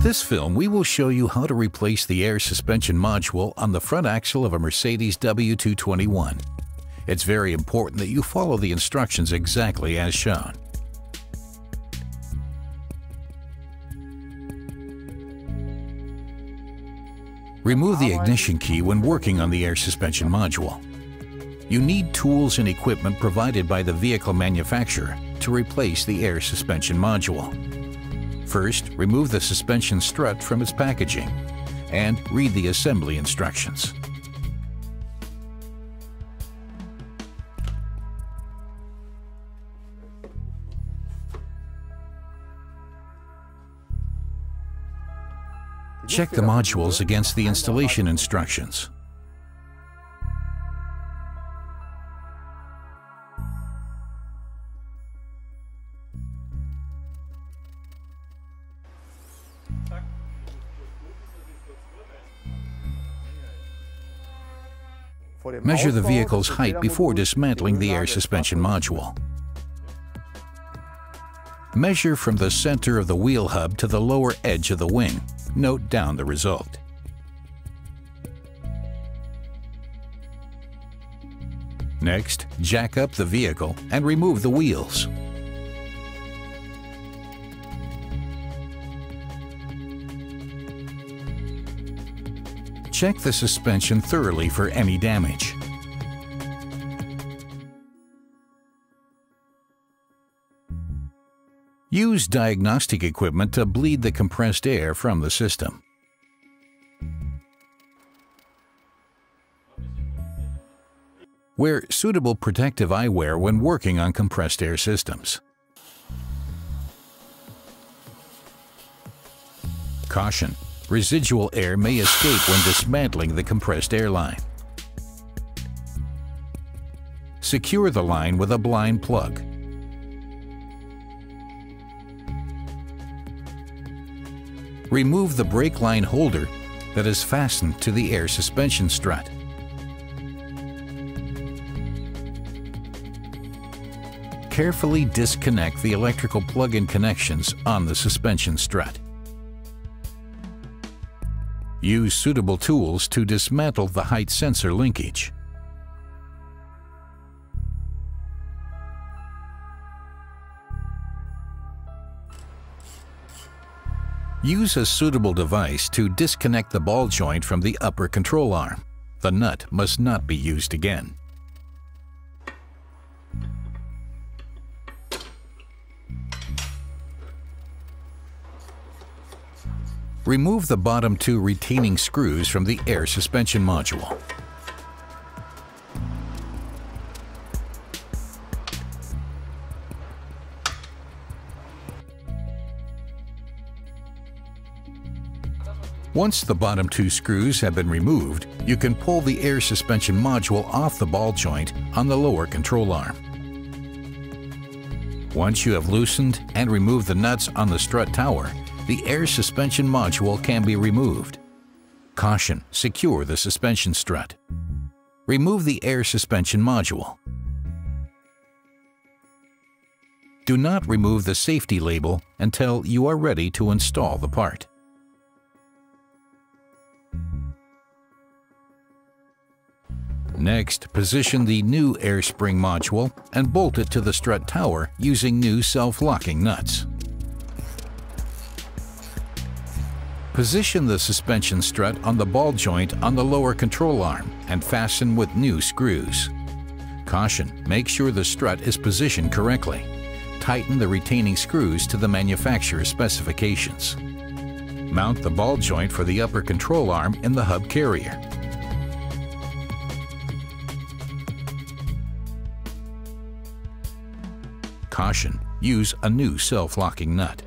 this film, we will show you how to replace the air suspension module on the front axle of a Mercedes W221. It's very important that you follow the instructions exactly as shown. Remove the ignition key when working on the air suspension module. You need tools and equipment provided by the vehicle manufacturer to replace the air suspension module. First, remove the suspension strut from its packaging and read the assembly instructions. Check the modules against the installation instructions. Measure the vehicle's height before dismantling the air suspension module. Measure from the center of the wheel hub to the lower edge of the wing. Note down the result. Next, jack up the vehicle and remove the wheels. Check the suspension thoroughly for any damage. Use diagnostic equipment to bleed the compressed air from the system. Wear suitable protective eyewear when working on compressed air systems. Caution: residual air may escape when dismantling the compressed air line. Secure the line with a blind plug. Remove the brake line holder that is fastened to the air suspension strut. Carefully disconnect the electrical plug-in connections on the suspension strut. Use suitable tools to dismantle the height sensor linkage. Use a suitable device to disconnect the ball joint from the upper control arm. The nut must not be used again. Remove the bottom two retaining screws from the air suspension module. Once the bottom two screws have been removed, you can pull the air suspension module off the ball joint on the lower control arm. Once you have loosened and removed the nuts on the strut tower, the air suspension module can be removed. Caution: secure the suspension strut. Remove the air suspension module. Do not remove the safety label until you are ready to install the part. Next, position the new air spring module and bolt it to the strut tower using new self-locking nuts. Position the suspension strut on the ball joint on the lower control arm and fasten with new screws. Caution: make sure the strut is positioned correctly. Tighten the retaining screws to the manufacturer's specifications. Mount the ball joint for the upper control arm in the hub carrier. Caution: use a new self-locking nut.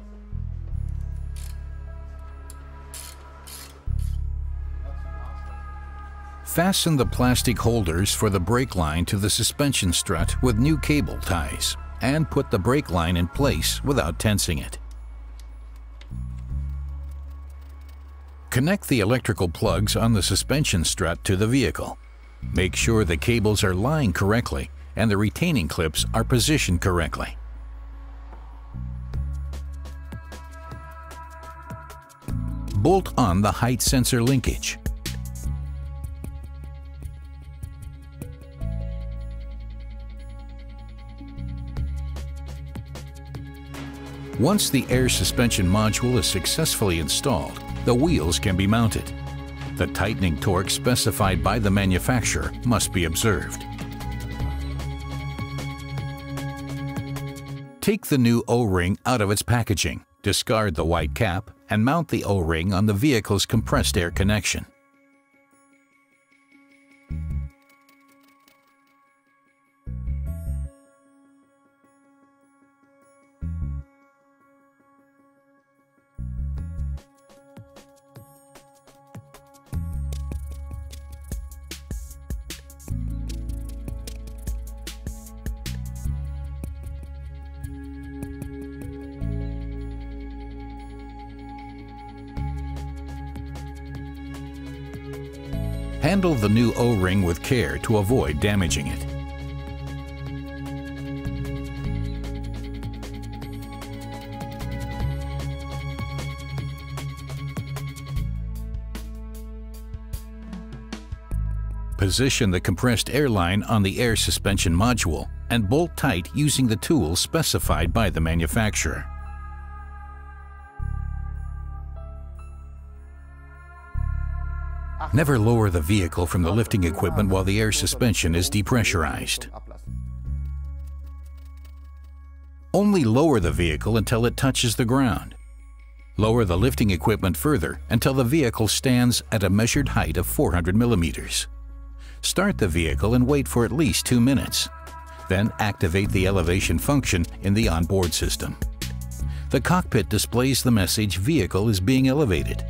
Fasten the plastic holders for the brake line to the suspension strut with new cable ties and put the brake line in place without tensing it. Connect the electrical plugs on the suspension strut to the vehicle. Make sure the cables are lying correctly and the retaining clips are positioned correctly. Bolt on the height sensor linkage. Once the air suspension module is successfully installed, the wheels can be mounted. The tightening torque specified by the manufacturer must be observed. Take the new O-ring out of its packaging, discard the white cap, and mount the O-ring on the vehicle's compressed air connection. Handle the new O-ring with care to avoid damaging it. Position the compressed air line on the air suspension module and bolt tight using the tools specified by the manufacturer. Never lower the vehicle from the lifting equipment while the air suspension is depressurized. Only lower the vehicle until it touches the ground. Lower the lifting equipment further until the vehicle stands at a measured height of 400 millimeters. Start the vehicle and wait for at least 2 minutes. Then activate the elevation function in the onboard system. The cockpit displays the message "Vehicle is being elevated."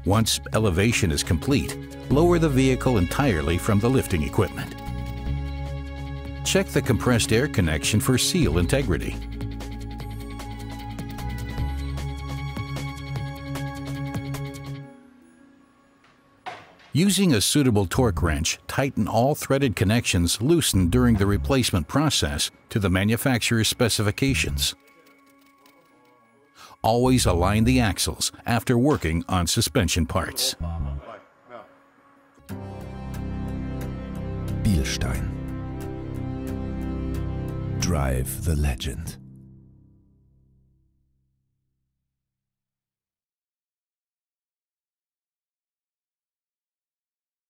Once elevation is complete, lower the vehicle entirely from the lifting equipment. Check the compressed air connection for seal integrity. Using a suitable torque wrench, tighten all threaded connections loosened during the replacement process to the manufacturer's specifications. Always align the axles after working on suspension parts. BILSTEIN. Drive the legend.